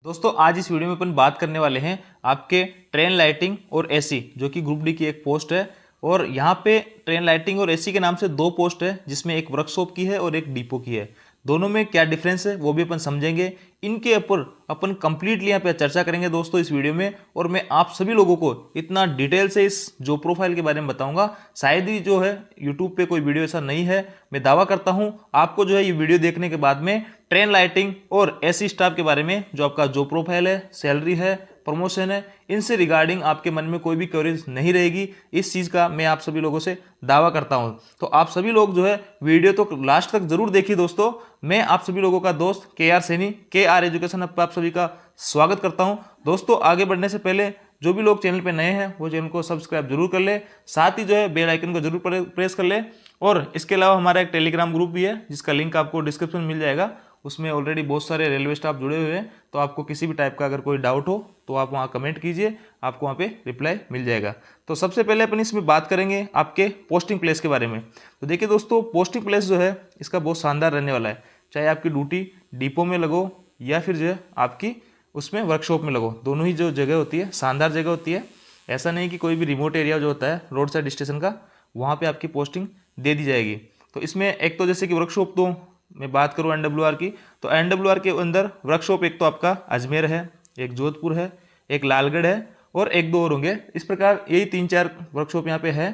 दोस्तों आज इस वीडियो में अपन बात करने वाले हैं आपके ट्रेन लाइटिंग और एसी जो कि ग्रुप डी की एक पोस्ट है। और यहाँ पे ट्रेन लाइटिंग और एसी के नाम से दो पोस्ट है जिसमें एक वर्कशॉप की है और एक डिपो की है। दोनों में क्या डिफरेंस है वो भी अपन समझेंगे। इनके ऊपर अपन कंप्लीटली यहाँ पे चर्चा करेंगे दोस्तों इस वीडियो में। और मैं आप सभी लोगों को इतना डिटेल से इस जो प्रोफाइल के बारे में बताऊंगा, शायद ही जो है यूट्यूब पे कोई वीडियो ऐसा नहीं है। मैं दावा करता हूं आपको जो है ये वीडियो देखने के बाद में ट्रेन लाइटिंग और एसी स्टाफ के बारे में जो आपका जो प्रोफाइल है, सैलरी है, प्रमोशन है, इनसे रिगार्डिंग आपके मन में कोई भी क्वेरीज नहीं रहेगी। इस चीज़ का मैं आप सभी लोगों से दावा करता हूं। तो आप सभी लोग जो है वीडियो तो लास्ट तक जरूर देखिए दोस्तों। मैं आप सभी लोगों का दोस्त KR Saini, KR education hub पे आप सभी का स्वागत करता हूं। दोस्तों आगे बढ़ने से पहले जो भी लोग चैनल पे नए हैं वो चैनल को सब्सक्राइब जरूर कर ले, साथ ही जो है बेल आइकन को जरूर प्रेस कर ले। और इसके अलावा हमारा एक टेलीग्राम ग्रुप भी है जिसका लिंक आपको डिस्क्रिप्शन में मिल जाएगा। उसमें ऑलरेडी बहुत सारे रेलवे स्टाफ जुड़े हुए हैं, तो आपको किसी भी टाइप का अगर कोई डाउट हो तो आप वहाँ कमेंट कीजिए, आपको वहाँ पे रिप्लाई मिल जाएगा। तो सबसे पहले अपन इसमें बात करेंगे आपके पोस्टिंग प्लेस के बारे में। तो देखिए दोस्तों, पोस्टिंग प्लेस जो है इसका बहुत शानदार रहने वाला है। चाहे आपकी ड्यूटी डिपो में लगो या फिर जो है आपकी उसमें वर्कशॉप में लगो, दोनों ही जो जगह होती है शानदार जगह होती है। ऐसा नहीं कि कोई भी रिमोट एरिया जो होता है रोड साइड स्टेशन का, वहाँ पे आपकी पोस्टिंग दे दी जाएगी। तो इसमें एक तो जैसे कि वर्कशॉप, तो मैं बात करूँ NWR की, तो NWR के अंदर वर्कशॉप एक तो आपका अजमेर है, एक जोधपुर है, एक लालगढ़ है और एक दो और होंगे। इस प्रकार यही 3-4 वर्कशॉप यहाँ पे है।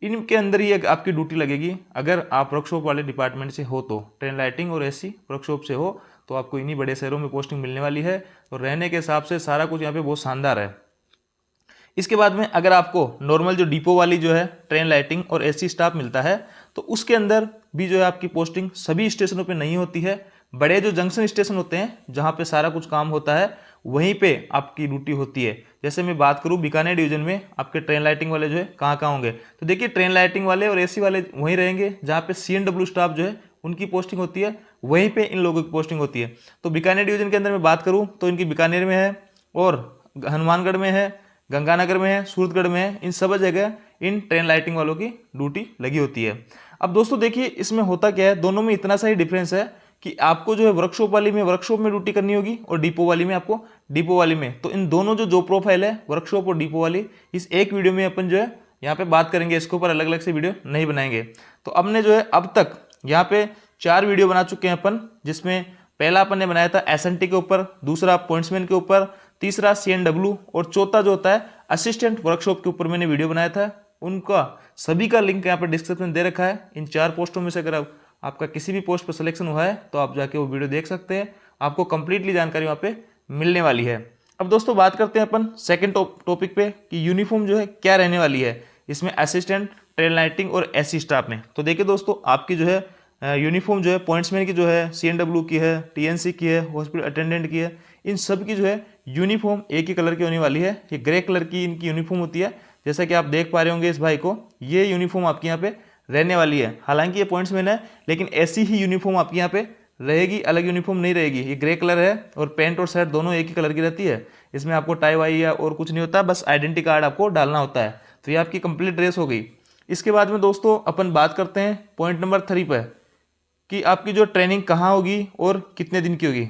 इनके अंदर ही आपकी ड्यूटी लगेगी। अगर आप वर्कशॉप वाले डिपार्टमेंट से हो तो ट्रेन लाइटिंग और एसी वर्कशॉप से हो तो आपको इन्हीं बड़े शहरों में पोस्टिंग मिलने वाली है। और रहने के हिसाब से सारा कुछ यहाँ पे बहुत शानदार है। इसके बाद में अगर आपको नॉर्मल जो डिपो वाली जो है ट्रेन लाइटिंग और एसी स्टाफ मिलता है तो उसके अंदर भी जो है आपकी पोस्टिंग सभी स्टेशनों पे नहीं होती है। बड़े जो जंक्शन स्टेशन होते हैं जहाँ पे सारा कुछ काम होता है वहीं पे आपकी ड्यूटी होती है। जैसे मैं बात करूँ बीकानेर डिवीजन में आपके ट्रेन लाइटिंग वाले जो है कहाँ कहाँ होंगे, तो देखिए ट्रेन लाइटिंग वाले और एसी वाले वहीं रहेंगे जहाँ पे CNW स्टाफ जो है उनकी पोस्टिंग होती है, वहीं पे इन लोगों की पोस्टिंग होती है। तो बीकानेर डिवीजन के अंदर मैं बात करूँ तो इनकी बीकानेर में है और हनुमानगढ़ में है, गंगानगर में है, सूरतगढ़ में है। इन सब जगह इन ट्रेन लाइटिंग वालों की ड्यूटी लगी होती है। अब दोस्तों देखिए इसमें होता क्या है, दोनों में इतना सा ही डिफरेंस है कि आपको जो है वर्कशॉप वाली में वर्कशॉप में ड्यूटी करनी होगी और डिपो वाली में आपको डिपो वाली में। तो इन दोनों जो प्रोफाइल है वर्कशॉप और डिपो वाली, इस एक वीडियो में अपन जो है यहाँ पे बात करेंगे। इसके ऊपर अलग अलग से वीडियो नहीं बनाएंगे। तो हमने जो है अब तक यहाँ पे 4 वीडियो बना चुके हैं अपन, जिसमें पहला अपन ने बनाया था SNT के ऊपर, दूसरा पॉइंट्समैन के ऊपर, तीसरा CNW और चौथा जो होता है असिस्टेंट वर्कशॉप के ऊपर मैंने वीडियो बनाया था। उनका सभी का लिंक यहाँ पर डिस्क्रिप्शन दे रखा है। इन 4 पोस्टों में से अगर आपका किसी भी पोस्ट पर सिलेक्शन हुआ है तो आप जाके वो वीडियो देख सकते हैं। आपको कंप्लीटली जानकारी वहाँ पे मिलने वाली है। अब दोस्तों बात करते हैं अपन सेकंड टॉपिक पे कि यूनिफॉर्म जो है क्या रहने वाली है इसमें असिस्टेंट ट्रेन लाइटिंग और एसी स्टाफ में। तो देखिए दोस्तों, आपकी जो है यूनिफॉर्म जो है पॉइंट्समैन की जो है CNW की है, TNC की है, हॉस्पिटल अटेंडेंट की है, इन सब की जो है यूनिफॉर्म एक ही कलर की होने वाली है। ये ग्रे कलर की इनकी यूनिफॉर्म होती है। जैसा कि आप देख पा रहे होंगे इस भाई को, ये यूनिफॉर्म आपके यहाँ पे रहने वाली है। हालांकि ये पॉइंट्समैन है लेकिन ऐसी ही यूनिफॉर्म आपके यहाँ पे रहेगी, अलग यूनिफॉर्म नहीं रहेगी। ये ग्रे कलर है और पैंट और शर्ट दोनों एक ही कलर की रहती है। इसमें आपको टाई वाई या और कुछ नहीं होता, बस आइडेंटिटी कार्ड आपको डालना होता है। तो ये आपकी कंप्लीट ड्रेस हो गई। इसके बाद में दोस्तों अपन बात करते हैं पॉइंट नंबर 3 पर कि आपकी जो ट्रेनिंग कहाँ होगी और कितने दिन की होगी।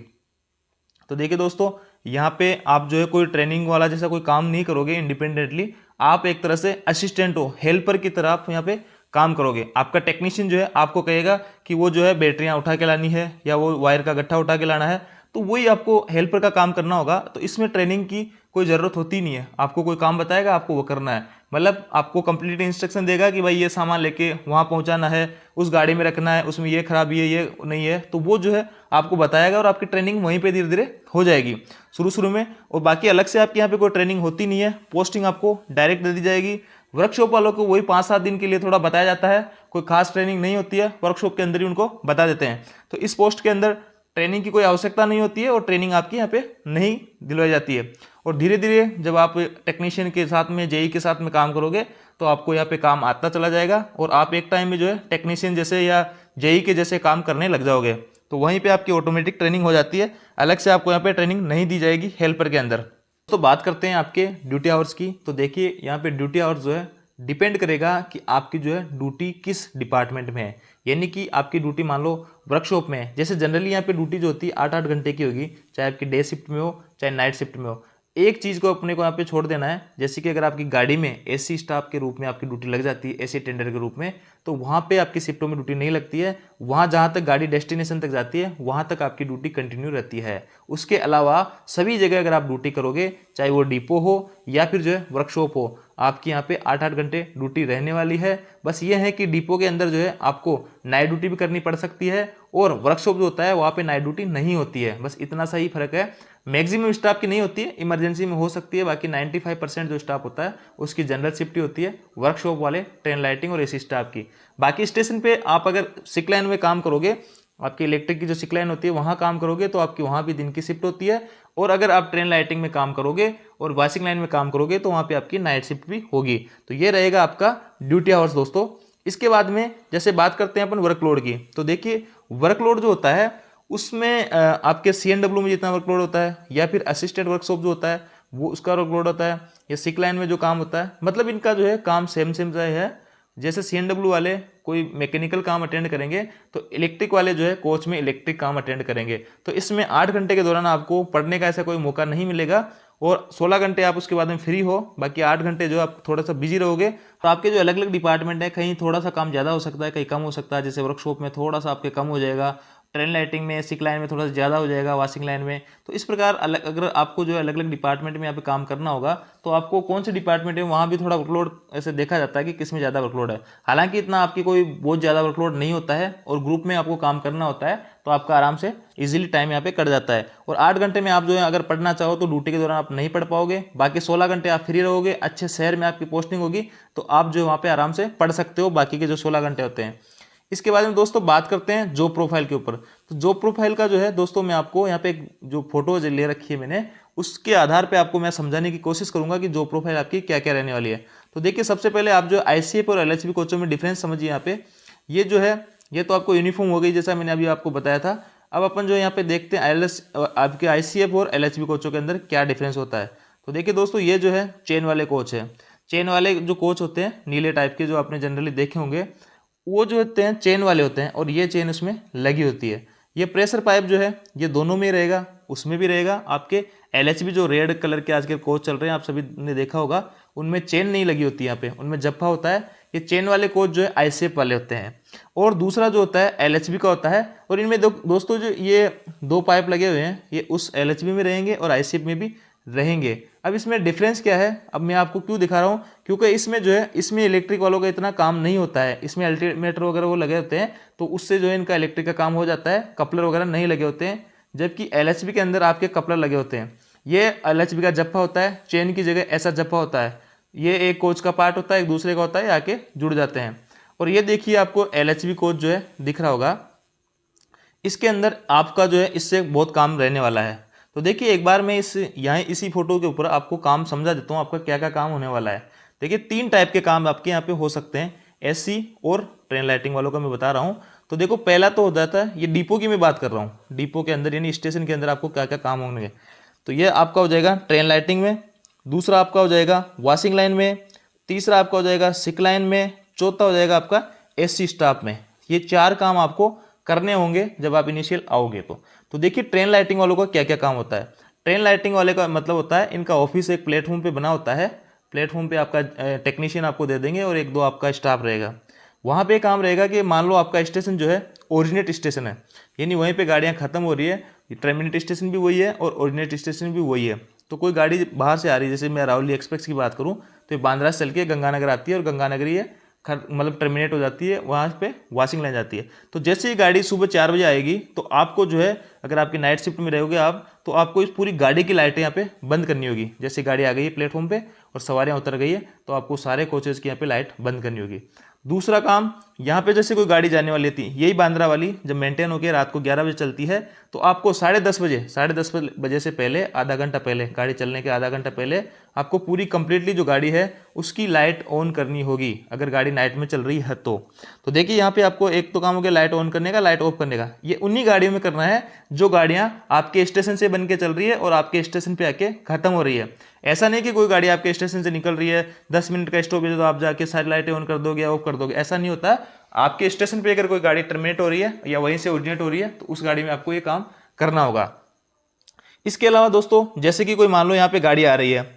तो देखिए दोस्तों, यहाँ पे आप जो है कोई ट्रेनिंग वाला जैसा कोई काम नहीं करोगे इंडिपेंडेंटली। आप एक तरह से असिस्टेंट हो, हेल्पर की तरह आप यहाँ पे काम करोगे। आपका टेक्नीशियन जो है आपको कहेगा कि वो जो है बैटरियां उठा के लानी है या वो वायर का गट्ठा उठा के लाना है, तो वही आपको हेल्पर का काम करना होगा। तो इसमें ट्रेनिंग की कोई ज़रूरत होती नहीं है। आपको कोई काम बताएगा, आपको वो करना है। मतलब आपको कंप्लीट इंस्ट्रक्शन देगा कि भाई ये सामान लेके वहाँ पहुँचाना है, उस गाड़ी में रखना है, उसमें ये खराबी है, ये नहीं है, तो वो जो है आपको बताएगा और आपकी ट्रेनिंग वहीं पे धीरे धीरे हो जाएगी शुरू शुरू में। और बाकी अलग से आपके यहाँ पे कोई ट्रेनिंग होती नहीं है। पोस्टिंग आपको डायरेक्ट दे दी जाएगी। वर्कशॉप वालों को वही 5-7 दिन के लिए थोड़ा बताया जाता है, कोई खास ट्रेनिंग नहीं होती है, वर्कशॉप के अंदर ही उनको बता देते हैं। तो इस पोस्ट के अंदर ट्रेनिंग की कोई आवश्यकता नहीं होती है और ट्रेनिंग आपकी यहाँ पे नहीं दिलवाई जाती है। और धीरे धीरे जब आप टेक्नीशियन के साथ में, जेई के साथ में काम करोगे तो आपको यहाँ पे काम आता चला जाएगा और आप एक टाइम में जो है टेक्नीशियन जैसे या जेई के जैसे काम करने लग जाओगे। तो वहीं पे आपकी ऑटोमेटिक ट्रेनिंग हो जाती है। अलग से आपको यहाँ पे ट्रेनिंग नहीं दी जाएगी हेल्पर के अंदर। तो बात करते हैं आपके ड्यूटी आवर्स की। तो देखिए यहाँ पे ड्यूटी आवर्स जो है डिपेंड करेगा कि आपकी जो है ड्यूटी किस डिपार्टमेंट में है। यानी कि आपकी ड्यूटी मान लो वर्कशॉप में है। जैसे जनरली यहाँ पे ड्यूटी जो होती है 8-8 घंटे की होगी, चाहे आपकी डे शिफ्ट में हो चाहे नाइट शिफ्ट में हो। एक चीज़ को अपने को यहाँ पे छोड़ देना है, जैसे कि अगर आपकी गाड़ी में एसी स्टाफ के रूप में आपकी ड्यूटी लग जाती है, एसी टेंडर के रूप में, तो वहाँ पे आपकी शिफ्टों में ड्यूटी नहीं लगती है। वहाँ जहाँ तक गाड़ी डेस्टिनेशन तक जाती है वहाँ तक आपकी ड्यूटी कंटिन्यू रहती है। उसके अलावा सभी जगह अगर आप ड्यूटी करोगे, चाहे वो डिपो हो या फिर जो है वर्कशॉप हो, आपकी यहाँ पे 8-8 घंटे ड्यूटी रहने वाली है। बस ये है कि डिपो के अंदर जो है आपको नाइट ड्यूटी भी करनी पड़ सकती है और वर्कशॉप जो होता है वहाँ पे नाइट ड्यूटी नहीं होती है। बस इतना सा ही फर्क है। मैक्सिमम स्टाफ की नहीं होती है, इमरजेंसी में हो सकती है। बाकी 95% जो स्टाफ होता है उसकी जनरल शिफ्ट ही होती है, वर्कशॉप वाले, ट्रेन लाइटिंग और एसी स्टाफ की। बाकी स्टेशन पे आप अगर सिक लाइन में काम करोगे, आपकी इलेक्ट्रिक की जो सिक लाइन होती है वहाँ काम करोगे, तो आपकी वहाँ भी दिन की शिफ्ट होती है। और अगर आप ट्रेन लाइटिंग में काम करोगे और वॉशिंग लाइन में काम करोगे तो वहाँ पे आपकी नाइट शिफ्ट भी होगी। तो ये रहेगा आपका ड्यूटी आवर्स दोस्तों। इसके बाद में जैसे बात करते हैं अपन वर्कलोड की, तो देखिए वर्कलोड जो होता है उसमें आपके CNW में जितना वर्कलोड होता है या फिर असिस्टेंट वर्कशॉप जो होता है वो उसका वर्कलोड होता है, या सिक लाइन में जो काम होता है, मतलब इनका जो है काम सेम सा है। जैसे CNW वाले कोई मैकेनिकल काम अटेंड करेंगे तो इलेक्ट्रिक वाले जो है कोच में इलेक्ट्रिक काम अटेंड करेंगे। तो इसमें 8 घंटे के दौरान आपको पढ़ने का ऐसा कोई मौका नहीं मिलेगा और 16 घंटे आप उसके बाद में फ्री हो। बाकी 8 घंटे जो आप थोड़ा सा बिजी रहोगे। तो आपके जो अलग अलग डिपार्टमेंट है, कहीं थोड़ा सा काम ज़्यादा हो सकता है, कहीं कम हो सकता है। जैसे वर्कशॉप में थोड़ा सा आपके कम हो जाएगा, ट्रेन लाइटिंग में, सिक लाइन में थोड़ा सा ज़्यादा हो जाएगा, वॉशिंग लाइन में। तो इस प्रकार अलग अगर आपको जो है अलग अलग डिपार्टमेंट में यहाँ पे काम करना होगा तो आपको कौन से डिपार्टमेंट है वहाँ भी थोड़ा वर्कलोड ऐसे देखा जाता है कि किस में ज़्यादा वर्कलोड है। हालांकि इतना आपकी कोई बहुत ज़्यादा वर्कलोड नहीं होता है और ग्रुप में आपको काम करना होता है तो आपका आराम से इजीली टाइम यहाँ पे कट जाता है। और 8 घंटे में आप जो है अगर पढ़ना चाहो तो ड्यूटी के दौरान आप नहीं पढ़ पाओगे। बाकी 16 घंटे आप फ्री रहोगे, अच्छे शहर में आपकी पोस्टिंग होगी तो आप जो वहाँ पे आराम से पढ़ सकते हो बाकी के जो 16 घंटे होते हैं। इसके बाद में दोस्तों बात करते हैं जॉब प्रोफाइल के ऊपर। तो जॉब प्रोफाइल का जो है दोस्तों मैं आपको यहाँ पे एक जो फोटो ले रखी है मैंने, उसके आधार पे आपको मैं समझाने की कोशिश करूंगा कि जॉब प्रोफाइल आपकी क्या क्या रहने वाली है। तो देखिए सबसे पहले आप जो ICF और LHB कोचों में डिफरेंस समझिए। यहाँ पे ये जो है ये तो आपको यूनिफॉर्म हो गई जैसा मैंने अभी आपको बताया था। अब अपन जो यहाँ पे देखते हैं आपके ICF और LHB कोचों के अंदर क्या डिफरेंस होता है। तो देखिए दोस्तों ये जो है चेन वाले कोच है। चेन वाले जो कोच होते हैं नीले टाइप के जो आपने जनरली देखे होंगे, वो जो होते हैं चेन वाले होते हैं और ये चेन उसमें लगी होती है। ये प्रेशर पाइप जो है ये दोनों में रहेगा, उसमें भी रहेगा। आपके LHB जो रेड कलर के आजकल कोच चल रहे हैं आप सभी ने देखा होगा, उनमें चेन नहीं लगी होती, यहाँ पे उनमें जप्पा होता है। ये चेन वाले कोच जो है ICF वाले होते हैं। और दूसरा जो होता है LHB का होता है। और इनमें दोस्तों जो ये 2 पाइप लगे हुए हैं ये उस LHB में रहेंगे और ICF में भी रहेंगे। अब इसमें डिफरेंस क्या है, अब मैं आपको क्यों दिखा रहा हूँ, क्योंकि इसमें जो है इसमें इलेक्ट्रिक वालों का इतना काम नहीं होता है। इसमें अल्टरनेटर वगैरह वो लगे होते हैं तो उससे जो है इनका इलेक्ट्रिक का काम हो जाता है, कपलर वगैरह नहीं लगे होते हैं। जबकि LHB के अंदर आपके कपलर लगे होते हैं। ये LHB का जप्पा होता है, चेन की जगह ऐसा जप्पा होता है। ये एक कोच का पार्ट होता है, एक दूसरे का होता है, आके जुड़ जाते हैं। और ये देखिए आपको LHB कोच जो है दिख रहा होगा, इसके अंदर आपका जो है इससे बहुत काम रहने वाला है। तो देखिए एक बार मैं इसी फोटो के ऊपर आपको काम समझा देता हूँ, आपका क्या क्या काम होने वाला है। देखिए 3 टाइप के काम आपके यहाँ पे हो सकते हैं, एसी और ट्रेन लाइटिंग वालों का मैं बता रहा हूँ। तो देखो पहला तो हो जाता है, ये डिपो की मैं बात कर रहा हूँ, डिपो के अंदर यानी स्टेशन के अंदर आपको क्या क्या काम होंगे। तो ये आपका हो जाएगा ट्रेन लाइटिंग में, दूसरा आपका हो जाएगा वॉशिंग लाइन में, तीसरा आपका हो जाएगा सिक लाइन में, चौथा हो जाएगा आपका एसी स्टाफ में। ये 4 काम आपको करने होंगे जब आप इनिशियल आओगे। तो देखिए ट्रेन लाइटिंग वालों का क्या क्या काम होता है। ट्रेन लाइटिंग वाले का मतलब होता है इनका ऑफिस एक प्लेटफॉर्म पे बना होता है। प्लेटफॉर्म पे आपका टेक्नीशियन आपको दे देंगे और 1-2 आपका स्टाफ रहेगा। वहाँ पे काम रहेगा कि मान लो आपका स्टेशन जो है ओरिजिनेट स्टेशन है, यानी वहीं पे गाड़ियाँ खत्म हो रही है, टर्मिनेट स्टेशन भी वही है और ओरिजिनेट स्टेशन भी वही है। तो कोई गाड़ी बाहर से आ रही है, जैसे मैं अरावली एक्सप्रेस की बात करूँ तो ये बांद्रा से चल के गंगानगर आती है और गंगानगर ही मतलब टर्मिनेट हो जाती है, वहाँ पे वॉशिंग लाइन जाती है। तो जैसे ही गाड़ी सुबह 4 बजे आएगी तो आपको जो है अगर आपकी नाइट शिफ्ट में रहोगे आप, तो आपको इस पूरी गाड़ी की लाइटें यहाँ पे बंद करनी होगी। जैसे गाड़ी आ गई है प्लेटफॉर्म पे और सवारियाँ उतर गई है तो आपको सारे कोचेज की यहाँ पे लाइट बंद करनी होगी। दूसरा काम, यहाँ पे जैसे कोई गाड़ी जाने वाली थी, यही बांद्रा वाली जब मेंटेन होकर रात को 11 बजे चलती है तो आपको 10:30 बजे से पहले, आधा घंटा पहले, गाड़ी चलने के आधा घंटा पहले आपको पूरी कंप्लीटली जो गाड़ी है उसकी लाइट ऑन करनी होगी, अगर गाड़ी नाइट में चल रही है तो देखिए यहाँ पे आपको एक तो काम हो गया लाइट ऑन करने का, लाइट ऑफ करने का। ये उन्हीं गाड़ियों में करना है जो गाड़ियाँ आपके स्टेशन से बन के चल रही है और आपके स्टेशन पे आके खत्म हो रही है। ऐसा नहीं कि कोई गाड़ी आपके स्टेशन से निकल रही है, 10 मिनट का स्टॉपेज है तो आप जाके सारी लाइटें ऑन कर दोगे या ऑफ कर दोगे, ऐसा नहीं होता। आपके स्टेशन पे अगर कोई गाड़ी टर्मिनेट हो रही है या वहीं से ओरिजिनेट हो रही है तो उस गाड़ी में आपको ये काम करना होगा। इसके अलावा दोस्तों जैसे कि कोई मान लो यहाँ पे गाड़ी आ रही है,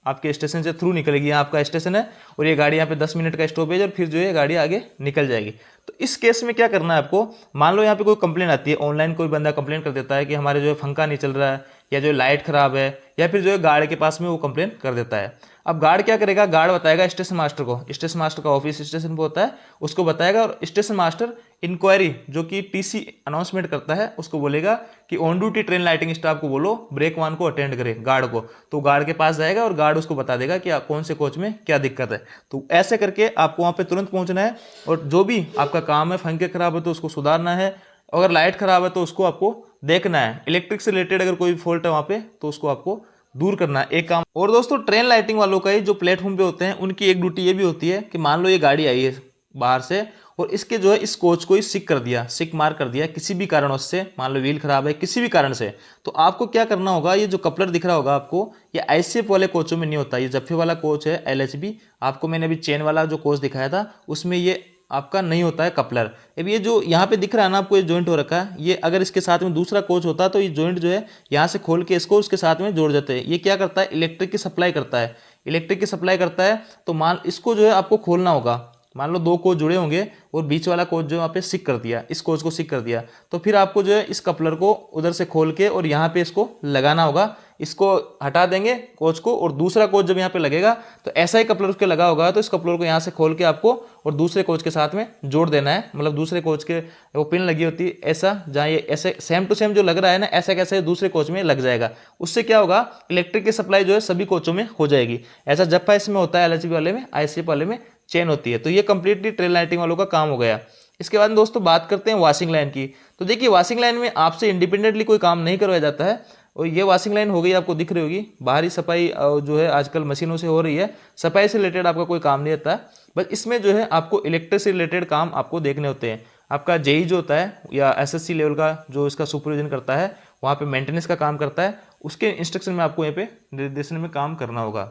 आपके स्टेशन से थ्रू निकलेगी, यहाँ आपका स्टेशन है और ये गाड़ी यहाँ पे 10 मिनट का स्टॉपेज और फिर जो है गाड़ी आगे निकल जाएगी। तो इस केस में क्या करना है आपको, मान लो यहाँ पे कोई कंप्लेन आती है, ऑनलाइन कोई बंदा कंप्लेन कर देता है कि हमारे जो है पंखा नहीं चल रहा है या जो लाइट खराब है, या फिर जो है गार्ड के पास में वो कंप्लेन कर देता है। अब गार्ड क्या करेगा, गार्ड बताएगा स्टेशन मास्टर को, स्टेशन मास्टर का ऑफिस स्टेशन पे होता है, उसको बताएगा और स्टेशन मास्टर इंक्वायरी जो कि टीसी अनाउंसमेंट करता है उसको बोलेगा कि on duty train lighting staff को बोलो ब्रेक 1 को अटेंड करे, गार्ड को। तो गार्ड के पास जाएगा और गार्ड उसको बता देगा कि कौन से कोच में क्या दिक्कत है। तो ऐसे करके आपको वहाँ पे तुरंत पहुँचना है और जो भी आपका काम है, पंखे खराब है तो उसको सुधारना है, अगर लाइट खराब है तो उसको आपको देखना है, इलेक्ट्रिक से रिलेटेड अगर कोई फॉल्ट है वहाँ पे तो उसको आपको दूर करना है, एक काम। और दोस्तों ट्रेन लाइटिंग वालों का ही जो प्लेटफॉर्म पे होते हैं उनकी एक ड्यूटी ये भी होती है कि मान लो ये गाड़ी आई है बाहर से और इसके जो है इस कोच को ही सिक कर दिया, सिक मार कर दिया किसी भी कारणों से, मान लो व्हील खराब है किसी भी कारण से, तो आपको क्या करना होगा, ये जो कपलर दिख रहा होगा आपको, ये आईसीएफ वाले कोचों में नहीं होता, ये जफ्फे वाला कोच है एलएचबी, आपको मैंने अभी चेन वाला जो कोच दिखाया था उसमें ये आपका नहीं होता है कपलर। अब ये जो यहाँ पे दिख रहा है ना आपको, ये जॉइंट हो रखा है, ये अगर इसके साथ में दूसरा कोच होता तो ये जॉइंट जो है यहाँ से खोल के इसको उसके साथ में जोड़ देते हैं। ये क्या करता है, इलेक्ट्रिक की सप्लाई करता है, इलेक्ट्रिक की सप्लाई करता है। तो मान इसको जो है आपको खोलना होगा, मान लो 2 कोच जुड़े होंगे और बीच वाला कोच जो यहाँ पे सिक कर दिया, इस कोच को सिक कर दिया, तो फिर आपको जो है इस कपलर को उधर से खोल के और यहाँ पे इसको लगाना होगा, इसको हटा देंगे कोच को और दूसरा कोच जब यहाँ पे लगेगा तो ऐसा ही कपलर उसके लगा होगा, तो इस कपलर को यहाँ से खोल के आपको और दूसरे कोच के साथ में जोड़ देना है, मतलब दूसरे कोच के वो पिन लगी होती है ऐसा, जहाँ ये ऐसे सेम टू सेम जो लग रहा है ना ऐसा कैसे दूसरे कोच में लग जाएगा। उससे क्या होगा, इलेक्ट्रिक की सप्लाई जो है सभी कोचों में हो जाएगी। ऐसा जप्पा इसमें होता है एलएचबी वाले में, आईसीएफ वाले में चेन होती है। तो ये कंप्लीटली ट्रेन लाइटिंग वालों का काम हो गया। इसके बाद दोस्तों बात करते हैं वॉशिंग लाइन की। तो देखिए वॉशिंग लाइन में आपसे इंडिपेंडेंटली कोई काम नहीं करवाया जाता है, और ये वॉशिंग लाइन हो गई आपको दिख रही होगी, बाहरी सफाई जो है आजकल मशीनों से हो रही है, सफाई से रिलेटेड आपका कोई काम नहीं रहता है, बस इसमें जो है आपको इलेक्ट्रिक से रिलेटेड काम आपको देखने होते हैं। आपका जेई जो होता है या एसएससी लेवल का जो इसका सुपरविजन करता है, वहाँ पे मेंटेनेंस का काम करता है, उसके इंस्ट्रक्शन में आपको यहाँ पे निर्देशन में काम करना होगा।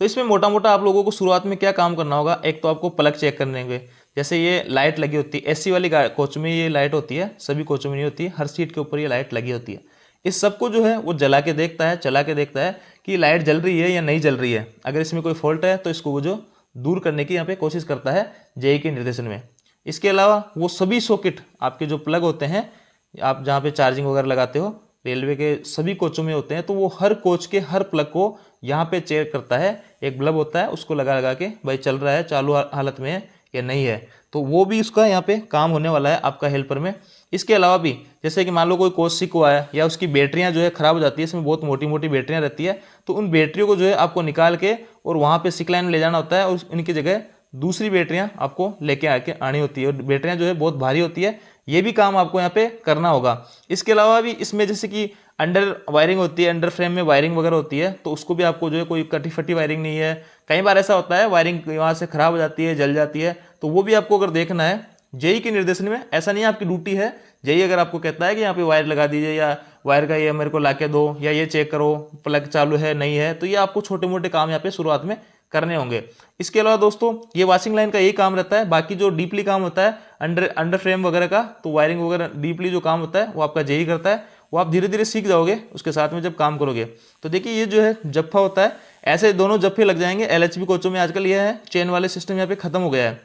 तो इसमें मोटा मोटा आप लोगों को शुरुआत में क्या काम करना होगा, एक तो आपको प्लग चेक करने होंगे, जैसे ये लाइट लगी होती है एसी वाली कोच में, ये लाइट होती है, सभी कोचों में नहीं होती है, हर सीट के ऊपर ये लाइट लगी होती है। इस सबको जो है वो जला के देखता है, चला के देखता है कि लाइट जल रही है या नहीं जल रही है, अगर इसमें कोई फॉल्ट है तो इसको वो जो दूर करने की यहाँ पे कोशिश करता है जेई के निर्देशन में। इसके अलावा वो सभी सॉकेट आपके जो प्लग होते हैं, आप जहाँ पे चार्जिंग वगैरह लगाते हो, रेलवे के सभी कोचों में होते हैं, तो वो हर कोच के हर प्लग को यहाँ पे चेक करता है, एक बल्ब होता है उसको लगा लगा के भाई चल रहा है, चालू हालत में है या नहीं है, तो वो भी उसका यहाँ पे काम होने वाला है आपका हेल्पर में। इसके अलावा भी जैसे कि मान लो कोई कोच सिक हुआ है या उसकी बैटरियाँ जो है खराब हो जाती है, इसमें बहुत मोटी मोटी बैटरियाँ रहती है, तो उन बैटरियों को जो है आपको निकाल के और वहाँ पे सिक लाइन में ले जाना होता है, और उनकी जगह दूसरी बैटरियाँ आपको लेके आके आनी होती है, और बैटरियाँ जो है बहुत भारी होती है, ये भी काम आपको यहाँ पे करना होगा। इसके अलावा भी इसमें जैसे कि अंडर वायरिंग होती है, अंडर फ्रेम में वायरिंग वगैरह होती है, तो उसको भी आपको जो है कोई कटी फटी वायरिंग नहीं है, कई बार ऐसा होता है वायरिंग वहाँ से खराब हो जाती है, जल जाती है, तो वो भी आपको अगर देखना है जेई के निर्देशन में। ऐसा नहीं है आपकी ड्यूटी है, जेई अगर आपको कहता है कि यहाँ पे वायर लगा दीजिए या वायर का ये मेरे को ला के दो या ये चेक करो प्लग चालू है नहीं है, तो ये आपको छोटे मोटे काम यहाँ पे शुरुआत में करने होंगे। इसके अलावा दोस्तों ये वॉशिंग लाइन का यही काम रहता है, बाकी जो डीपली काम होता है अंडर फ्रेम वगैरह का, तो वायरिंग वगैरह डीपली जो काम होता है वो आपका जेई करता है, वो आप धीरे धीरे सीख जाओगे उसके साथ में जब काम करोगे। तो देखिए ये जो है जफ्फा होता है, ऐसे दोनों जफ्फे लग जाएंगे एलएचबी कोचों में आजकल ये है, चेन वाले सिस्टम यहाँ पे खत्म हो गया है।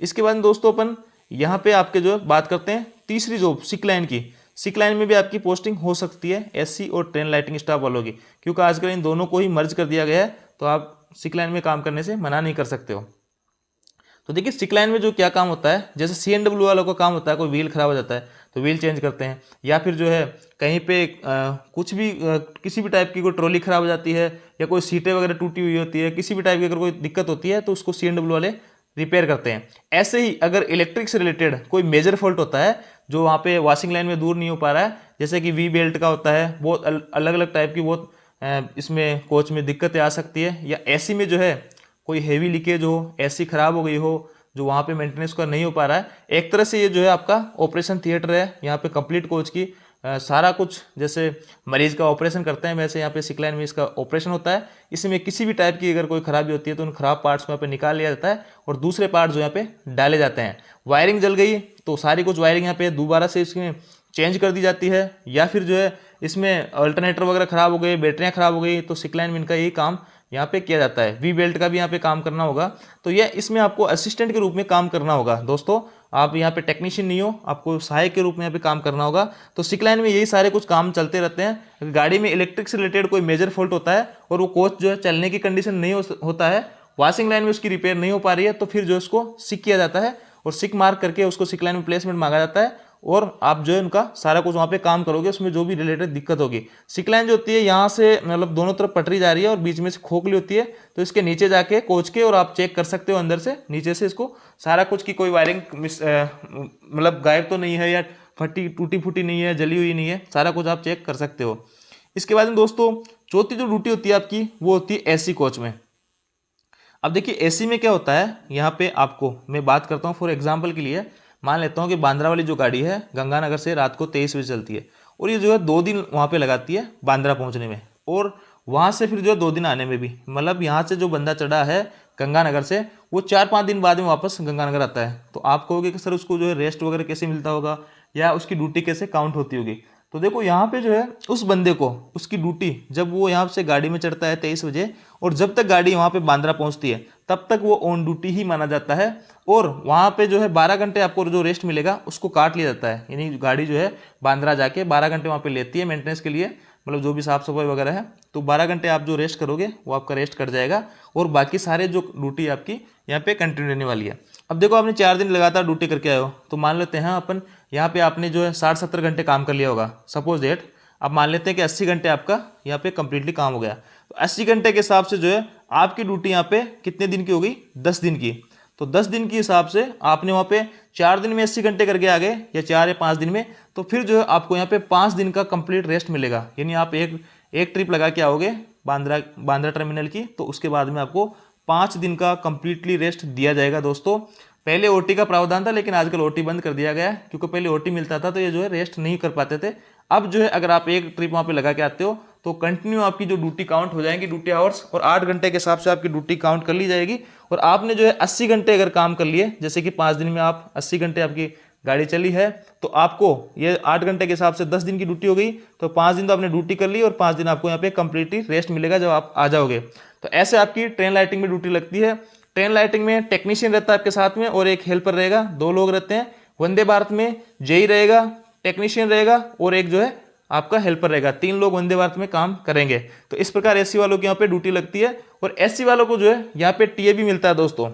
इसके बाद दोस्तों अपन यहाँ पे आपके जो बात करते हैं तीसरी जॉब सिक लाइन की। सिक लाइन में भी आपकी पोस्टिंग हो सकती है एससी और ट्रेन लाइटिंग स्टाफ वालों की, क्योंकि आजकल इन दोनों को ही मर्ज कर दिया गया है, तो आप सिक लाइन में काम करने से मना नहीं कर सकते हो। तो देखिए सिक लाइन में जो क्या काम होता है, जैसे सीएनडब्ल्यू वालों का काम होता है, कोई व्हील खराब हो जाता है तो व्हील चेंज करते हैं, या फिर जो है कहीं पे कुछ भी किसी भी टाइप की कोई ट्रॉली खराब हो जाती है या कोई सीटें वगैरह टूटी हुई होती है, किसी भी टाइप की अगर कोई दिक्कत होती है तो उसको सीएनडब्ल्यू वाले रिपेयर करते हैं। ऐसे ही अगर इलेक्ट्रिक से रिलेटेड कोई मेजर फॉल्ट होता है जो वहाँ पे वॉशिंग लाइन में दूर नहीं हो पा रहा है, जैसे कि वी बेल्ट का होता है, बहुत अलग अलग टाइप की बहुत इसमें कोच में दिक्कतें आ सकती है, या एसी में जो है कोई हेवी लीकेज हो, एसी खराब हो गई हो जो वहाँ पे मेंटेनेंस का नहीं हो पा रहा है, एक तरह से ये जो है आपका ऑपरेशन थिएटर है, यहाँ पे कंप्लीट कोच की सारा कुछ जैसे मरीज का ऑपरेशन करते हैं वैसे यहाँ पे सिक लाइन में इसका ऑपरेशन होता है। इसमें किसी भी टाइप की अगर कोई खराबी होती है तो उन खराब पार्ट्स को यहाँ पे निकाल लिया जाता है और दूसरे पार्ट्स जो यहाँ पे डाले जाते हैं। वायरिंग जल गई तो सारी कुछ वायरिंग यहाँ पे दोबारा से इसमें चेंज कर दी जाती है, या फिर जो है इसमें अल्टरनेटर वगैरह खराब हो गए, बैटरियाँ खराब हो गई, तो सिक लाइन में इनका यही काम यहाँ पे किया जाता है। वी बेल्ट का भी यहाँ पे काम करना होगा, तो यह इसमें आपको असिस्टेंट के रूप में काम करना होगा दोस्तों। आप यहाँ पे टेक्नीशियन नहीं हो, आपको सहायक के रूप में यहाँ पे काम करना होगा। तो सिक लाइन में यही सारे कुछ काम चलते रहते हैं। गाड़ी में इलेक्ट्रिक से रिलेटेड कोई मेजर फॉल्ट होता है और वो कोच जो है चलने की कंडीशन नहीं होता है, वॉशिंग लाइन में उसकी रिपेयर नहीं हो पा रही है, तो फिर जो उसको सिक किया जाता है और सिक मार्क करके उसको सिक लाइन में प्लेसमेंट मांगा जाता है, और आप जो है उनका सारा कुछ वहाँ पे काम करोगे। उसमें जो भी रिलेटेड दिक्कत होगी, सिक लाइन जो होती है यहाँ से मतलब दोनों तरफ पटरी जा रही है और बीच में से खोखली होती है, तो इसके नीचे जाके कोच के और आप चेक कर सकते हो अंदर से नीचे से इसको सारा कुछ की कोई वायरिंग मतलब गायब तो नहीं है या फटी टूटी फूटी नहीं है, जली हुई नहीं है, सारा कुछ आप चेक कर सकते हो। इसके बाद में दोस्तों चौथी जो ड्यूटी होती है आपकी वो होती है एसी कोच में। अब देखिए एसी में क्या होता है, यहाँ पे आपको मैं बात करता हूँ फॉर एग्जाम्पल के लिए। मान लेता हूँ कि बांद्रा वाली जो गाड़ी है गंगानगर से रात को 23 बजे चलती है, और ये जो है 2 दिन वहाँ पे लगाती है बांद्रा पहुँचने में, और वहाँ से फिर जो है 2 दिन आने में भी। मतलब यहाँ से जो बंदा चढ़ा है गंगानगर से, वो 4-5 दिन बाद में वापस गंगानगर आता है। तो आप कहोगे कि सर उसको जो है रेस्ट वगैरह कैसे मिलता होगा या उसकी ड्यूटी कैसे काउंट होती होगी। तो देखो यहाँ पे जो है उस बंदे को उसकी ड्यूटी, जब वो यहाँ से गाड़ी में चढ़ता है 23 बजे, और जब तक गाड़ी वहाँ पे बांद्रा पहुँचती है तब तक वो ऑन ड्यूटी ही माना जाता है। और वहाँ पे जो है 12 घंटे आपको जो रेस्ट मिलेगा उसको काट लिया जाता है। यानी गाड़ी जो है बांद्रा जाके 12 घंटे वहाँ पे लेती है मेंटेनेंस के लिए, मतलब जो भी साफ सफाई वगैरह है, तो 12 घंटे आप जो रेस्ट करोगे वो आपका रेस्ट कट जाएगा, और बाकी सारे जो ड्यूटी आपकी यहाँ पे कंटिन्यू रहने वाली है। अब देखो आपने 4 दिन लगातार ड्यूटी करके आए हो, तो मान लेते हैं अपन यहाँ पे आपने जो है 60-70 घंटे काम कर लिया होगा सपोज डेट। अब मान लेते हैं कि 80 घंटे आपका यहाँ पे कंप्लीटली काम हो गया, तो 80 घंटे के हिसाब से जो है आपकी ड्यूटी यहाँ पे कितने दिन की हो गई, 10 दिन की। तो 10 दिन के हिसाब से आपने वहाँ पे 4 दिन में 80 घंटे करके आ गए, या 4 या 5 दिन में, तो फिर जो है आपको यहाँ पे 5 दिन का कंप्लीट रेस्ट मिलेगा। यानी आप एक ट्रिप लगा के आओगे बांद्रा टर्मिनल की, तो उसके बाद में आपको 5 दिन का कंप्लीटली रेस्ट दिया जाएगा दोस्तों। पहले ओटी का प्रावधान था, लेकिन आजकल ओटी बंद कर दिया गया है, क्योंकि पहले ओटी मिलता था तो ये जो है रेस्ट नहीं कर पाते थे। अब जो है अगर आप एक ट्रिप वहाँ पे लगा के आते हो तो कंटिन्यू आपकी जो ड्यूटी काउंट हो जाएंगी, ड्यूटी आवर्स, और 8 घंटे के हिसाब से आपकी ड्यूटी काउंट कर ली जाएगी। और आपने जो है 80 घंटे अगर काम कर लिए, जैसे कि 5 दिन में आप 80 घंटे आपकी गाड़ी चली है, तो आपको ये 8 घंटे के हिसाब से 10 दिन की ड्यूटी हो गई, तो 5 दिन तो आपने ड्यूटी कर ली और 5 दिन आपको यहाँ पे कंप्लीटली रेस्ट मिलेगा जब आप आ जाओगे। तो ऐसे आपकी ट्रेन लाइटिंग में ड्यूटी लगती है। ट्रेन लाइटिंग में टेक्नीशियन रहता है आपके साथ में और एक हेल्पर रहेगा, 2 लोग रहते हैं। वंदे भारत में जेई रहेगा, टेक्नीशियन रहेगा और एक जो है आपका हेल्पर रहेगा, 3 लोग वंदे भारत में काम करेंगे। तो इस प्रकार एसी वालों की यहाँ पे ड्यूटी लगती है। और एसी वालों को जो है यहाँ पे टीए भी मिलता है दोस्तों,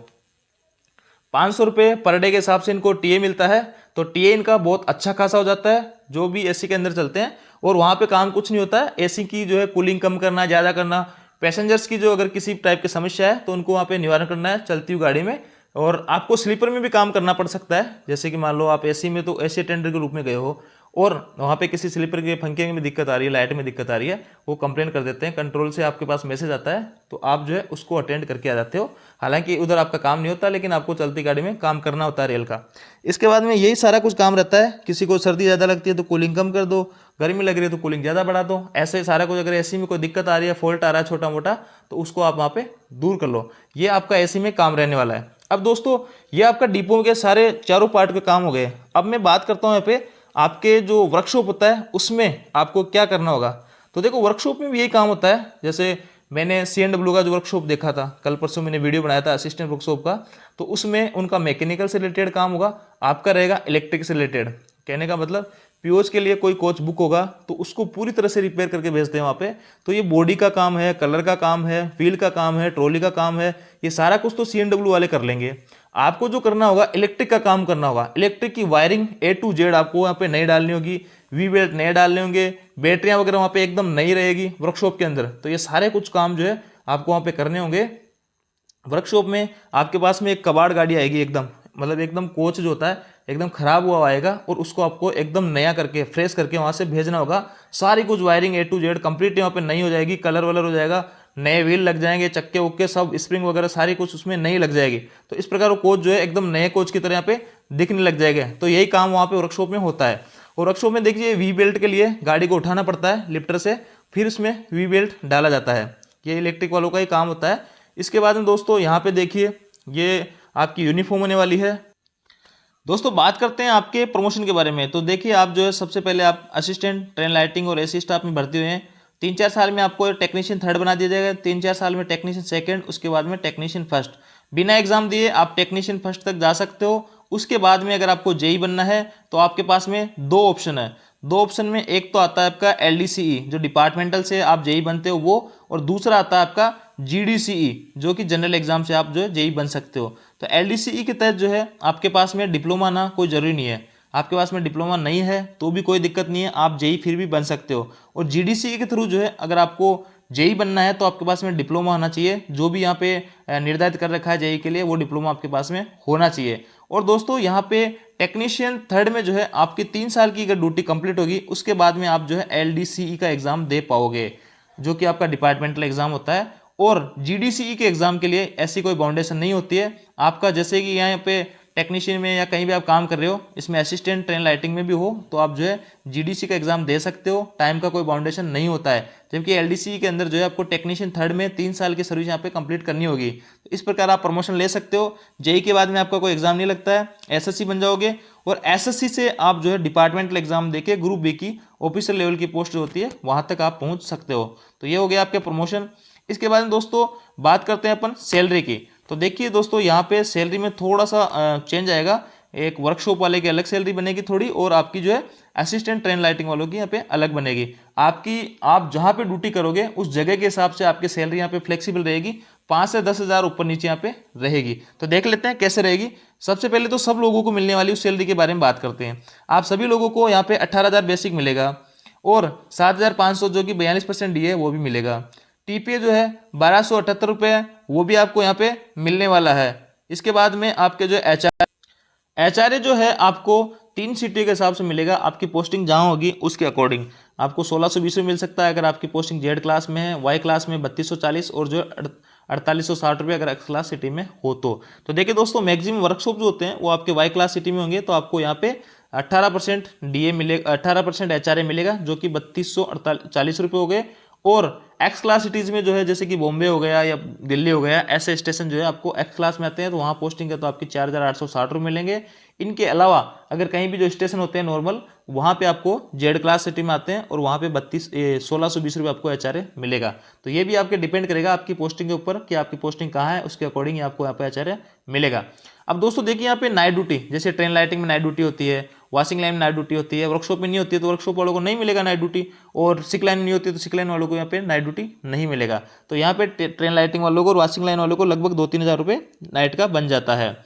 500 रुपये पर डे के हिसाब से इनको टीए मिलता है। तो टीए इनका बहुत अच्छा खासा हो जाता है जो भी एसी के अंदर चलते हैं। और वहाँ पे काम कुछ नहीं होता है, एसी की जो है कूलिंग कम करना, ज़्यादा करना, पैसेंजर्स की जो अगर किसी टाइप की समस्या है तो उनको वहाँ पे निवारण करना है चलती हुई गाड़ी में। और आपको स्लीपर में भी काम करना पड़ सकता है, जैसे कि मान लो आप एसी में तो एसी अटेंडर के रूप में गए हो और वहाँ पे किसी स्लीपर के पंखे में दिक्कत आ रही है, लाइट में दिक्कत आ रही है, वो कंप्लेन कर देते हैं, कंट्रोल से आपके पास मैसेज आता है, तो आप जो है उसको अटेंड करके आ जाते हो। हालांकि उधर आपका काम नहीं होता, लेकिन आपको चलती गाड़ी में काम करना होता है रेल का। इसके बाद में यही सारा कुछ काम रहता है। किसी को सर्दी ज़्यादा लगती है तो कूलिंग कम कर दो, गर्मी लग रही है तो कूलिंग ज़्यादा बढ़ा दो, ऐसे सारा कुछ। अगर एसी में कोई दिक्कत आ रही है, फॉल्ट आ रहा है छोटा मोटा, तो उसको आप वहाँ पे दूर कर लो। ये आपका एसी में काम रहने वाला है। अब दोस्तों ये आपका डिपो के सारे चारों पार्ट के काम हो गए। अब मैं बात करता हूँ यहाँ पे आपके जो वर्कशॉप होता है उसमें आपको क्या करना होगा। तो देखो वर्कशॉप में भी यही काम होता है। जैसे मैंने C&W का जो वर्कशॉप देखा था, कल परसों मैंने वीडियो बनाया था असिस्टेंट वर्कशॉप का, तो उसमें उनका मैकेनिकल से रिलेटेड काम होगा, आपका रहेगा इलेक्ट्रिक से रिलेटेड। कहने का मतलब पीओज के लिए कोई कोच बुक होगा तो उसको पूरी तरह से रिपेयर करके भेजते हैं वहाँ पे। तो ये बॉडी का काम है, कलर का काम है, व्हील का काम है, ट्रॉली का काम है, ये सारा कुछ तो C&W वाले कर लेंगे। आपको जो करना होगा इलेक्ट्रिक का काम करना होगा। इलेक्ट्रिक की वायरिंग A to Z आपको वहाँ पे नई डालनी होगी, वी बेल्ट नए डालने होंगे, बैटरियाँ वगैरह वहाँ पे एकदम नई रहेगी वर्कशॉप के अंदर। तो ये सारे कुछ काम जो है आपको वहाँ पे करने होंगे। वर्कशॉप में आपके पास में एक कबाड़ गाड़ी आएगी, एकदम मतलब एकदम कोच जो होता है एकदम खराब हुआ आएगा, और उसको आपको एकदम नया करके फ्रेश करके वहाँ से भेजना होगा। सारी कुछ wiring A to Z complete वहाँ पे नई हो जाएगी, कलर वलर हो जाएगा, नए व्हील लग जाएंगे, चक्के उक्के सब, स्प्रिंग वगैरह सारी कुछ उसमें नई लग जाएगी। तो इस प्रकार वो कोच जो है एकदम नए कोच की तरह यहाँ पे दिखने लग जाएगा। तो यही काम वहाँ पे वर्कशॉप में होता है। और वर्कशॉप में देखिए वी बेल्ट के लिए गाड़ी को उठाना पड़ता है लिफ्टर से, फिर उसमें वी बेल्ट डाला जाता है। ये इलेक्ट्रिक वालों का ही काम होता है। इसके बाद में दोस्तों यहाँ पे देखिए ये आपकी यूनिफॉर्म होने वाली है। दोस्तों बात करते हैं आपके प्रमोशन के बारे में। तो देखिए आप जो है सबसे पहले आप असिस्टेंट ट्रेन लाइटिंग और एसी स्टाफ में भर्ती हुए हैं। 3-4 साल में आपको टेक्नीशियन थर्ड बना दिया जाएगा, 3-4 साल में टेक्नीशियन सेकंड, उसके बाद में टेक्नीशियन फर्स्ट। बिना एग्जाम दिए आप टेक्नीशियन फर्स्ट तक जा सकते हो। उसके बाद में अगर आपको जेई बनना है तो आपके पास में दो ऑप्शन है। दो ऑप्शन में एक तो आता है आपका एलडीसीई जो डिपार्टमेंटल से आप जेई बनते हो वो, और दूसरा आता है आपका जीडीसीई जो कि जनरल एग्जाम से आप जो है जेई बन सकते हो। तो एलडीसीई के तहत जो है आपके पास में डिप्लोमा ना कोई ज़रूरी नहीं है। आपके पास में डिप्लोमा नहीं है तो भी कोई दिक्कत नहीं है, आप जेई फिर भी बन सकते हो। और जीडीसीई के थ्रू जो है अगर आपको जेई बनना है तो आपके पास में डिप्लोमा होना चाहिए। जो भी यहाँ पे निर्धारित कर रखा है जेई के लिए वो डिप्लोमा आपके पास में होना चाहिए। और दोस्तों यहाँ पे टेक्नीशियन थर्ड में जो है आपकी 3 साल की अगर ड्यूटी कंप्लीट होगी उसके बाद में आप जो है एलडीसीई का एग्जाम दे पाओगे जो कि आपका डिपार्टमेंटल एग्जाम होता है। और जीडीसीई के एग्जाम के लिए ऐसी कोई बाउंडेशन नहीं होती है आपका। जैसे कि यहाँ पे टेक्नीशियन में या कहीं भी आप काम कर रहे हो, इसमें असिस्टेंट ट्रेन लाइटिंग में भी हो तो आप जो है जीडीसी का एग्जाम दे सकते हो, टाइम का कोई बाउंडेशन नहीं होता है। जबकि एलडीसी के अंदर जो है आपको टेक्नीशियन थर्ड में 3 साल की सर्विस यहाँ पे कंप्लीट करनी होगी। तो इस प्रकार आप प्रमोशन ले सकते हो। जेई के बाद में आपका कोई एग्जाम नहीं लगता है, एसएससी बन जाओगे और एसएससी से आप जो है डिपार्टमेंटल एग्जाम देके ग्रुप बी की ऑफिसर लेवल की पोस्ट जो होती है वहां तक आप पहुंच सकते हो। तो ये हो गया आपके प्रमोशन। इसके बाद में दोस्तों बात करते हैं अपन सैलरी की। तो देखिए दोस्तों यहाँ पे सैलरी में थोड़ा सा चेंज आएगा। एक वर्कशॉप वाले की अलग सैलरी बनेगी थोड़ी, और आपकी जो है असिस्टेंट ट्रेन लाइटिंग वालों की यहाँ पे अलग बनेगी। आप जहाँ पे ड्यूटी करोगे उस जगह के हिसाब से आपकी सैलरी यहाँ पे फ्लेक्सिबल रहेगी, 5 से 10 हज़ार ऊपर नीचे यहाँ पे रहेगी। तो देख लेते हैं कैसे रहेगी। सबसे पहले तो सब लोगों को मिलने वाली उस सैलरी के बारे में बात करते हैं। आप सभी लोगों को यहाँ पे 18,000 बेसिक मिलेगा और 7,500 जो कि 42% डी है वो भी मिलेगा। टीपीए जो है 1278 रुपये वो भी आपको यहाँ पे मिलने वाला है। इसके बाद में आपके जो एचआरए जो है आपको 3 सीटी के हिसाब से मिलेगा। आपकी पोस्टिंग जहाँ होगी उसके अकॉर्डिंग आपको 1620 में मिल सकता है अगर आपकी पोस्टिंग जेड क्लास में है, वाई क्लास में 3240 और जो 4860 रुपये अगर एक्स क्लास सिटी में हो तो देखिए दोस्तों मैक्सिमम वर्कशॉप जो होते हैं वो आपके वाई क्लास सिटी में होंगे। तो आपको यहाँ पे 18% डीए मिलेगा, 18% एचआरए मिलेगा जो कि 3240 रुपये हो गए। और एक्स क्लास सिटीज़ में जो है जैसे कि बॉम्बे हो गया या दिल्ली हो गया, ऐसे स्टेशन जो है आपको एक्स क्लास में आते हैं तो वहाँ पोस्टिंग है तो आपकी 4,860 रुपये मिलेंगे। इनके अलावा अगर कहीं भी जो स्टेशन होते हैं नॉर्मल वहाँ पे आपको जेड क्लास सिटी में आते हैं और वहाँ पे 1620 रुपये आपको एचआरए मिलेगा। तो ये भी आपके डिपेंड करेगा आपकी पोस्टिंग के ऊपर कि आपकी पोस्टिंग कहाँ है, उसके अकॉर्डिंग आपको यहाँ पे एचआरए मिलेगा। अब दोस्तों देखिए यहाँ पे नाइट ड्यूटी, जैसे ट्रेन लाइटिंग में नाइट ड्यूटी होती है, वॉशिंग लाइन में नाइट ड्यूटी होती है, वर्कशॉप में नहीं होती है तो वर्कशॉप वालों को नहीं मिलेगा नाइट ड्यूटी, और सिक लाइन में नहीं होती है तो सिक लाइन वालों को यहाँ पे नाइट ड्यूटी नहीं मिलेगा। तो यहाँ पे ट्रेन लाइटिंग वालों को और वॉशिंग लाइन वालों को लगभग 2-3 हज़ार रुपये नाइट का बन जाता है।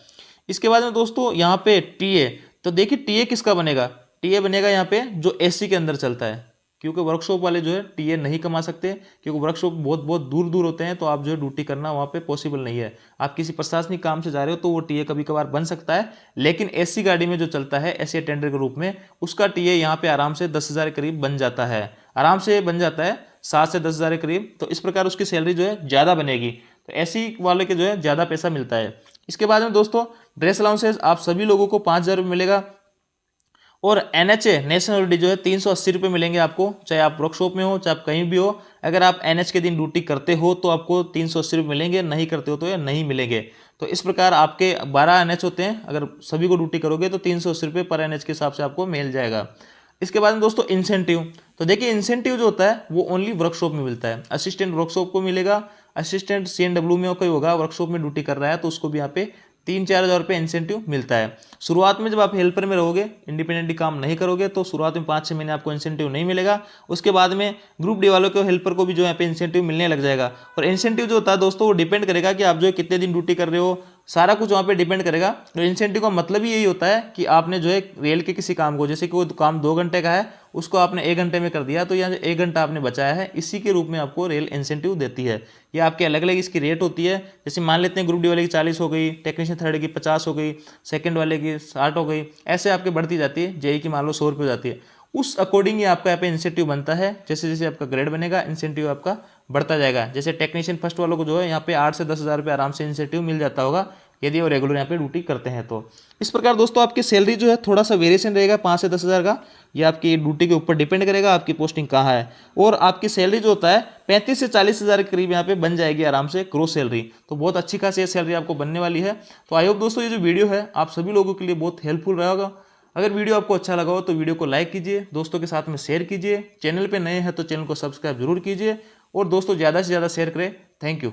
इसके बाद में दोस्तों यहाँ पे टीए, तो देखिए टीए किसका बनेगा, टीए बनेगा यहाँ पे जो एसी के अंदर चलता है, क्योंकि वर्कशॉप वाले जो है टीए नहीं कमा सकते क्योंकि वर्कशॉप बहुत बहुत दूर दूर होते हैं तो आप जो है ड्यूटी करना वहाँ पे पॉसिबल नहीं है। आप किसी प्रशासनिक काम से जा रहे हो तो वो टीए कभी कभार बन सकता है, लेकिन एसी गाड़ी में जो चलता है एसी अटेंडर के रूप में उसका टीए यहाँ पे आराम से 10,000 के करीब बन जाता है, आराम से बन जाता है 7 से 10,000 के करीब। तो इस प्रकार उसकी सैलरी जो है ज़्यादा बनेगी, तो एसी वाले के जो है ज़्यादा पैसा मिलता है। इसके बाद में दोस्तों ड्रेस अलाउंसेज आप सभी लोगों को 5,000 रुपये मिलेगा। और एनएचए नेशनल हॉलिडे जो है 380 रुपये मिलेंगे आपको, चाहे आप वर्कशॉप में हो चाहे आप कहीं भी हो। अगर आप एनएच के दिन ड्यूटी करते हो तो आपको 380 रुपये मिलेंगे, नहीं करते हो तो ये नहीं मिलेंगे। तो इस प्रकार आपके 12 एनएच होते हैं, अगर सभी को ड्यूटी करोगे तो 380 रुपये पर एनएच के हिसाब से आपको मिल जाएगा। इसके बाद में दोस्तों इंसेंटिव, तो देखिए इंसेंटिव जो होता है वो ओनली वर्कशॉप में मिलता है। असिस्टेंट वर्कशॉप को मिलेगा, असिस्टेंट सीएनडब्ल्यू में कोई होगा वर्कशॉप में ड्यूटी कर रहा है तो उसको भी यहाँ पे 3-4 हज़ार रुपये इंसेंटिव मिलता है। शुरुआत में जब आप हेल्पर में रहोगे, इंडिपेंडेंटली काम नहीं करोगे तो शुरुआत में 5-6 महीने आपको इंसेंटिव नहीं मिलेगा। उसके बाद में ग्रुप डी वालों को हेल्पर को भी जो यहाँ पे इंसेंटिव मिलने लग जाएगा। और इंसेंटिव जो होता है दोस्तों वो डिपेंड करेगा कि आप जो है कितने दिन ड्यूटी कर रहे हो, सारा कुछ वहाँ पे डिपेंड करेगा। तो इंसेंटिव का मतलब ही यही होता है कि आपने जो है रेल के किसी काम को, जैसे कि वो काम 2 घंटे का है उसको आपने 1 घंटे में कर दिया तो यहाँ 1 घंटा आपने बचाया है, इसी के रूप में आपको रेल इंसेंटिव देती है। ये आपके अलग अलग इसकी रेट होती है। जैसे मान लेते हैं ग्रुप डी वाले की 40 हो गई, टेक्नीशियन थर्ड की 50 हो गई, सेकंड वाले की 60 हो गई, ऐसे आपके बढ़ती जाती है। जेई की मान लो 100 रुपये हो जाती है, उस अकॉर्डिंग ही आपका यहाँ पे इंसेंटिव बनता है। जैसे जैसे आपका ग्रेड बनेगा इंसेंटिव आपका बढ़ता जाएगा। जैसे टेक्नीशियन फर्स्ट वालों को जो है यहाँ पे 8 से 10 हज़ार रुपये आराम से इंसेंटिव मिल जाता होगा, यदि वो रेगुलर यहाँ पे ड्यूटी करते हैं तो। इस प्रकार दोस्तों आपकी सैलरी जो है थोड़ा सा वेरिएशन रहेगा 5 से 10 हज़ार का। ये आपकी ड्यूटी के ऊपर डिपेंड करेगा आपकी पोस्टिंग कहाँ है। और आपकी सैलरी जो होता है 35 से 40 हज़ार के करीब यहाँ पे बन जाएगी आराम से ग्रोस सैलरी। तो बहुत अच्छी खासी ये सैलरी आपको बनने वाली है। तो आई होप दोस्तों ये जो वीडियो है आप सभी लोगों के लिए बहुत हेल्पफुल रहेगा। अगर वीडियो आपको अच्छा लगा हो तो वीडियो को लाइक कीजिए, दोस्तों के साथ में शेयर कीजिए, चैनल पे नए हैं तो चैनल को सब्सक्राइब जरूर कीजिए और दोस्तों ज़्यादा से ज़्यादा शेयर करें। Thank you.